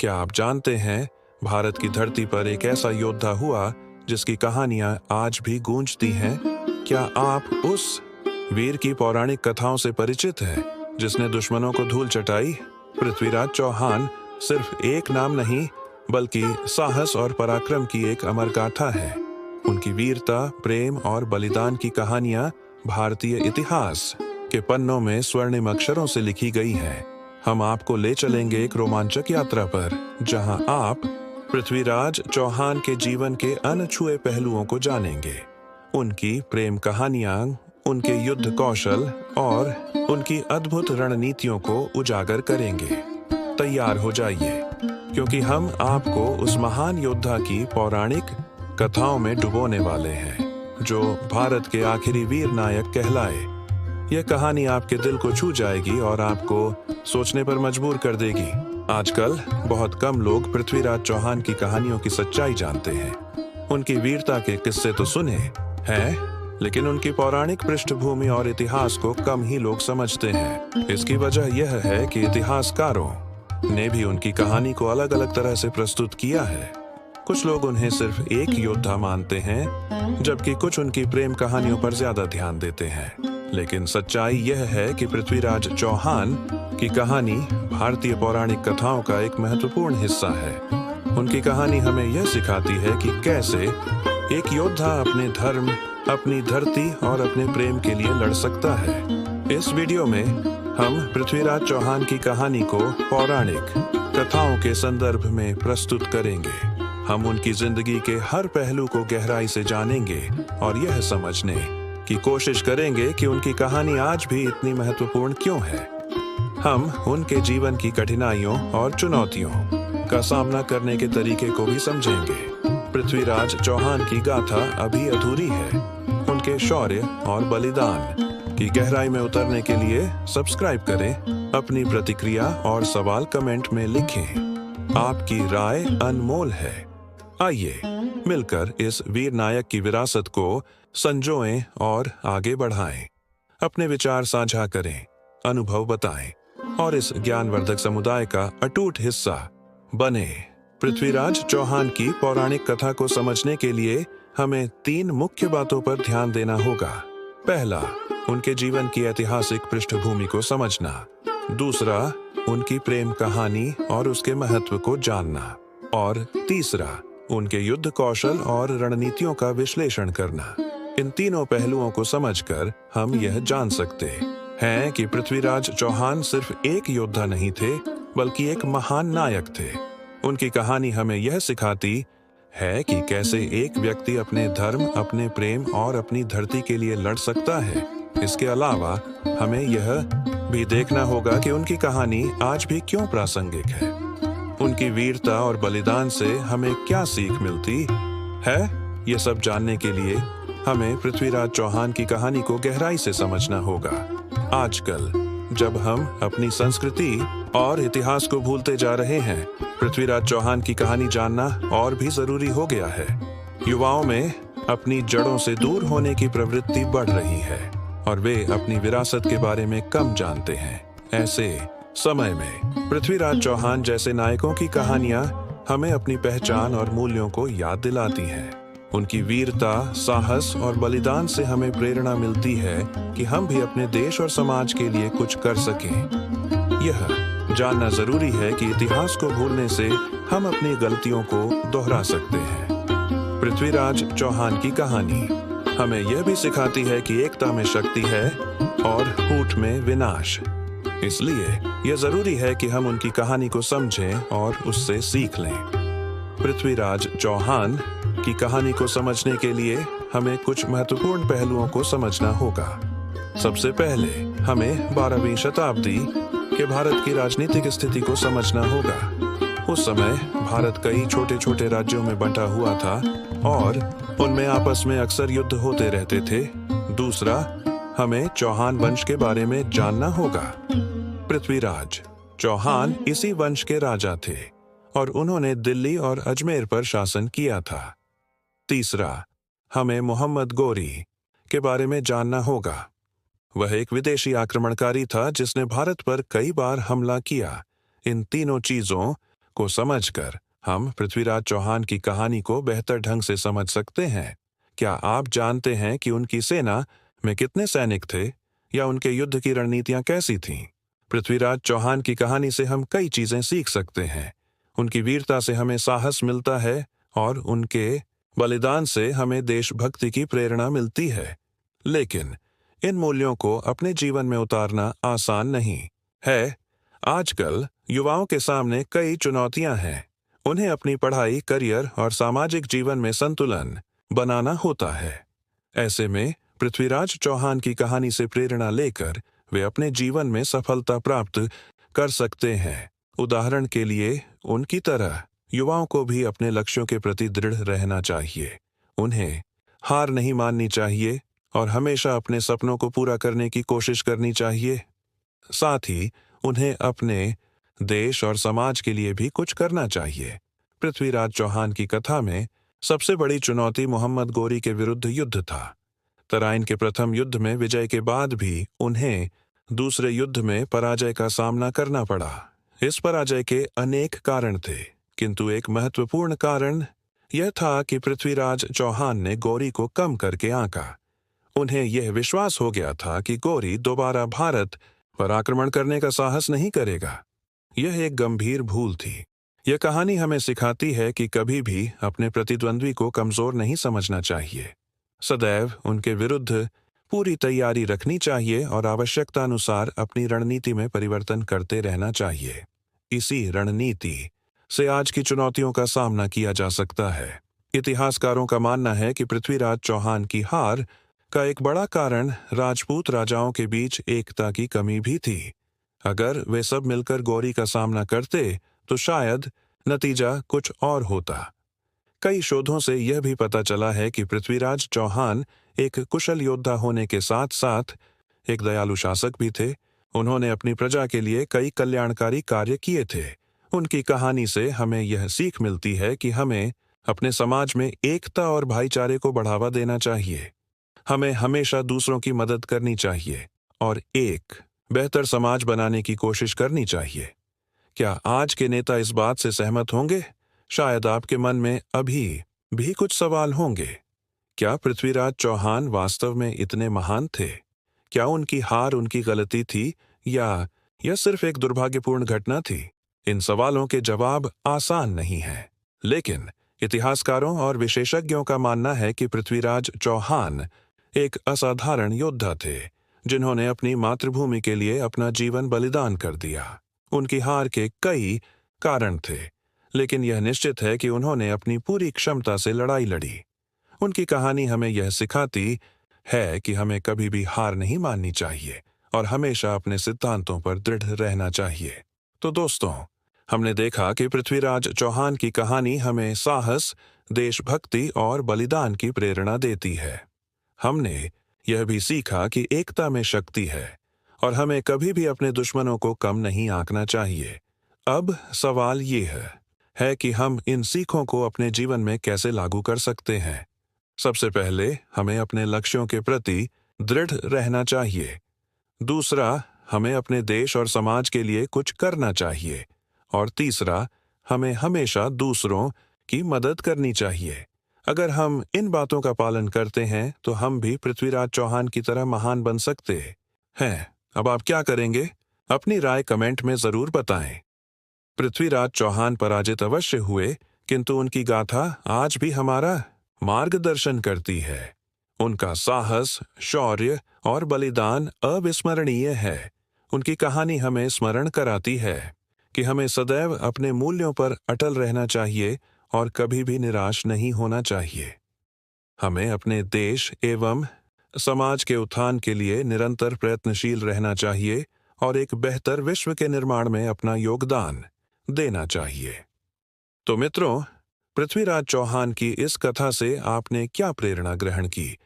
क्या आप जानते हैं, भारत की धरती पर एक ऐसा योद्धा हुआ जिसकी कहानियां आज भी गूंजती हैं? क्या आप उस वीर की पौराणिक कथाओं से परिचित हैं जिसने दुश्मनों को धूल चटाई? पृथ्वीराज चौहान सिर्फ एक नाम नहीं, बल्कि साहस और पराक्रम की एक अमर गाथा है। उनकी वीरता, प्रेम और बलिदान की कहानियां भारतीय इतिहास के पन्नों में स्वर्णिम अक्षरों से लिखी गई हैं। हम आपको ले चलेंगे एक रोमांचक यात्रा पर, जहां आप पृथ्वीराज चौहान के जीवन के अनछुए पहलुओं को जानेंगे। उनकी प्रेम कहानियां, उनके युद्ध कौशल और उनकी अद्भुत रणनीतियों को उजागर करेंगे। तैयार हो जाइए, क्योंकि हम आपको उस महान योद्धा की पौराणिक कथाओं में डुबोने वाले हैं, जो भारत के आखिरी वीर नायक कहलाए। यह कहानी आपके दिल को छू जाएगी और आपको सोचने पर मजबूर कर देगी। आजकल बहुत कम लोग पृथ्वीराज चौहान की कहानियों की सच्चाई जानते हैं। उनकी वीरता के किस्से तो सुने हैं, लेकिन उनकी पौराणिक पृष्ठभूमि और इतिहास को कम ही लोग समझते हैं। इसकी वजह यह है कि इतिहासकारों ने भी उनकी कहानी को अलग अलग तरह से प्रस्तुत किया है। कुछ लोग उन्हें सिर्फ एक योद्धा मानते हैं, जबकि कुछ उनकी प्रेम कहानियों पर ज्यादा ध्यान देते हैं। लेकिन सच्चाई यह है कि पृथ्वीराज चौहान की कहानी भारतीय पौराणिक कथाओं का एक महत्वपूर्ण हिस्सा है। उनकी कहानी हमें यह सिखाती है कि कैसे एक योद्धा अपने धर्म, अपनी धरती और अपने प्रेम के लिए लड़ सकता है। इस वीडियो में हम पृथ्वीराज चौहान की कहानी को पौराणिक कथाओं के संदर्भ में प्रस्तुत करेंगे। हम उनकी जिंदगी के हर पहलू को गहराई से जानेंगे और यह समझने की कोशिश करेंगे कि उनकी कहानी आज भी इतनी महत्वपूर्ण क्यों है। हम उनके जीवन की कठिनाइयों और चुनौतियों का सामना करने के तरीके को भी समझेंगे। पृथ्वीराज चौहान की गाथा अभी अधूरी है। उनके शौर्य और बलिदान की गहराई में उतरने के लिए सब्सक्राइब करें, अपनी प्रतिक्रिया और सवाल कमेंट में लिखें। आपकी राय अनमोल है। आइए मिलकर इस वीर नायक की विरासत को संजोएं और आगे बढ़ाएं। अपने विचार साझा करें, अनुभव बताएं और इस ज्ञानवर्धक समुदाय का अटूट हिस्सा बने। पृथ्वीराज चौहान की पौराणिक कथा को समझने के लिए हमें 3 मुख्य बातों पर ध्यान देना होगा। पहला, उनके जीवन की ऐतिहासिक पृष्ठभूमि को समझना। दूसरा, उनकी प्रेम कहानी और उसके महत्व को जानना। और तीसरा, उनके युद्ध कौशल और रणनीतियों का विश्लेषण करना। इन तीनों पहलुओं को समझकर हम यह जान सकते हैं कि पृथ्वीराज चौहान सिर्फ एक योद्धा नहीं थे, बल्कि एक महान नायक थे। उनकी कहानी हमें यह सिखाती है कि कैसे एक व्यक्ति अपने धर्म, अपने प्रेम और अपनी धरती के लिए लड़ सकता है। इसके अलावा हमें यह भी देखना होगा कि उनकी कहानी आज भी क्यों प्रासंगिक है। उनकी वीरता और बलिदान से हमें क्या सीख मिलती है। ये सब जानने के लिए हमें पृथ्वीराज चौहान की कहानी को गहराई से समझना होगा। आजकल जब हम अपनी संस्कृति और इतिहास को भूलते जा रहे हैं, पृथ्वीराज चौहान की कहानी जानना और भी जरूरी हो गया है। युवाओं में अपनी जड़ों से दूर होने की प्रवृत्ति बढ़ रही है और वे अपनी विरासत के बारे में कम जानते हैं। ऐसे समय में पृथ्वीराज चौहान जैसे नायकों की कहानियां हमें अपनी पहचान और मूल्यों को याद दिलाती हैं। उनकी वीरता, साहस और बलिदान से हमें प्रेरणा मिलती है कि हम भी अपने देश और समाज के लिए कुछ कर सकें। यह जानना जरूरी है कि इतिहास को भूलने से हम अपनी गलतियों को दोहरा सकते हैं। पृथ्वीराज चौहान की कहानी हमें यह भी सिखाती है कि एकता में शक्ति है और फूट में विनाश। इसलिए यह जरूरी है कि हम उनकी कहानी को समझें और उससे सीख लें। पृथ्वीराज चौहान की कहानी को समझने के लिए हमें कुछ महत्वपूर्ण पहलुओं को समझना होगा। सबसे पहले हमें 12वीं शताब्दी के भारत की राजनीतिक स्थिति को समझना होगा। उस समय भारत कई छोटे छोटे राज्यों में बंटा हुआ था और उनमें आपस में अक्सर युद्ध होते रहते थे। दूसरा, हमें चौहान वंश के बारे में जानना होगा। पृथ्वीराज चौहान इसी वंश के राजा थे और उन्होंने दिल्ली और अजमेर पर शासन किया था। तीसरा, हमें मोहम्मद गोरी के बारे में जानना होगा। वह एक विदेशी आक्रमणकारी था जिसने भारत पर कई बार हमला किया। इन तीनों चीजों को समझकर हम पृथ्वीराज चौहान की कहानी को बेहतर ढंग से समझ सकते हैं। क्या आप जानते हैं कि उनकी सेना में कितने सैनिक थे या उनके युद्ध की रणनीतियां कैसी थीं? पृथ्वीराज चौहान की कहानी से हम कई चीजें सीख सकते हैं। उनकी वीरता से हमें साहस मिलता है और उनके बलिदान से हमें देशभक्ति की प्रेरणा मिलती है। लेकिन इन मूल्यों को अपने जीवन में उतारना आसान नहीं है। आजकल युवाओं के सामने कई चुनौतियां हैं। उन्हें अपनी पढ़ाई, करियर और सामाजिक जीवन में संतुलन बनाना होता है। ऐसे में पृथ्वीराज चौहान की कहानी से प्रेरणा लेकर वे अपने जीवन में सफलता प्राप्त कर सकते हैं। उदाहरण के लिए, उनकी तरह युवाओं को भी अपने लक्ष्यों के प्रति दृढ़ रहना चाहिए। उन्हें हार नहीं माननी चाहिए और हमेशा अपने सपनों को पूरा करने की कोशिश करनी चाहिए। साथ ही उन्हें अपने देश और समाज के लिए भी कुछ करना चाहिए। पृथ्वीराज चौहान की कथा में सबसे बड़ी चुनौती मोहम्मद गोरी के विरुद्ध युद्ध था। तराइन के प्रथम युद्ध में विजय के बाद भी उन्हें दूसरे युद्ध में पराजय का सामना करना पड़ा। इस पराजय के अनेक कारण थे, किंतु एक महत्वपूर्ण कारण यह था कि पृथ्वीराज चौहान ने गोरी को कम करके आंका। उन्हें यह विश्वास हो गया था कि गोरी दोबारा भारत पर आक्रमण करने का साहस नहीं करेगा। यह एक गंभीर भूल थी। यह कहानी हमें सिखाती है कि कभी भी अपने प्रतिद्वंद्वी को कमजोर नहीं समझना चाहिए। सदैव उनके विरुद्ध पूरी तैयारी रखनी चाहिए और आवश्यकता अनुसार अपनी रणनीति में परिवर्तन करते रहना चाहिए। इसी रणनीति से आज की चुनौतियों का सामना किया जा सकता है। इतिहासकारों का मानना है कि पृथ्वीराज चौहान की हार का एक बड़ा कारण राजपूत राजाओं के बीच एकता की कमी भी थी। अगर वे सब मिलकर गौरी का सामना करते तो शायद नतीजा कुछ और होता। कई शोधों से यह भी पता चला है कि पृथ्वीराज चौहान एक कुशल योद्धा होने के साथ साथ एक दयालु शासक भी थे। उन्होंने अपनी प्रजा के लिए कई कल्याणकारी कार्य किए थे। उनकी कहानी से हमें यह सीख मिलती है कि हमें अपने समाज में एकता और भाईचारे को बढ़ावा देना चाहिए। हमें हमेशा दूसरों की मदद करनी चाहिए और एक बेहतर समाज बनाने की कोशिश करनी चाहिए। क्या आज के नेता इस बात से सहमत होंगे? शायद आपके मन में अभी भी कुछ सवाल होंगे। क्या पृथ्वीराज चौहान वास्तव में इतने महान थे? क्या उनकी हार उनकी गलती थी या यह सिर्फ एक दुर्भाग्यपूर्ण घटना थी? इन सवालों के जवाब आसान नहीं हैं, लेकिन इतिहासकारों और विशेषज्ञों का मानना है कि पृथ्वीराज चौहान एक असाधारण योद्धा थे, जिन्होंने अपनी मातृभूमि के लिए अपना जीवन बलिदान कर दिया। उनकी हार के कई कारण थे, लेकिन यह निश्चित है कि उन्होंने अपनी पूरी क्षमता से लड़ाई लड़ी। उनकी कहानी हमें यह सिखाती है कि हमें कभी भी हार नहीं माननी चाहिए और हमेशा अपने सिद्धांतों पर दृढ़ रहना चाहिए। तो दोस्तों, हमने देखा कि पृथ्वीराज चौहान की कहानी हमें साहस, देशभक्ति और बलिदान की प्रेरणा देती है। हमने यह भी सीखा कि एकता में शक्ति है और हमें कभी भी अपने दुश्मनों को कम नहीं आंकना चाहिए। अब सवाल ये है कि हम इन सीखों को अपने जीवन में कैसे लागू कर सकते हैं। सबसे पहले हमें अपने लक्ष्यों के प्रति दृढ़ रहना चाहिए। दूसरा, हमें अपने देश और समाज के लिए कुछ करना चाहिए। और तीसरा, हमें हमेशा दूसरों की मदद करनी चाहिए। अगर हम इन बातों का पालन करते हैं तो हम भी पृथ्वीराज चौहान की तरह महान बन सकते हैं। अब आप क्या करेंगे? अपनी राय कमेंट में जरूर बताएं। पृथ्वीराज चौहान पराजित अवश्य हुए, किंतु उनकी गाथा आज भी हमारा मार्गदर्शन करती है। उनका साहस, शौर्य और बलिदान अविस्मरणीय है। उनकी कहानी हमें स्मरण कराती है कि हमें सदैव अपने मूल्यों पर अटल रहना चाहिए और कभी भी निराश नहीं होना चाहिए। हमें अपने देश एवं समाज के उत्थान के लिए निरंतर प्रयत्नशील रहना चाहिए और एक बेहतर विश्व के निर्माण में अपना योगदान देना चाहिए। तो मित्रों, पृथ्वीराज चौहान की इस कथा से आपने क्या प्रेरणा ग्रहण की?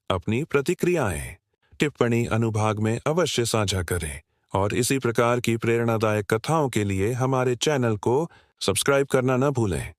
अपनी प्रतिक्रियाएं टिप्पणी अनुभाग में अवश्य साझा करें और इसी प्रकार की प्रेरणादायक कथाओं के लिए हमारे चैनल को सब्सक्राइब करना न भूलें।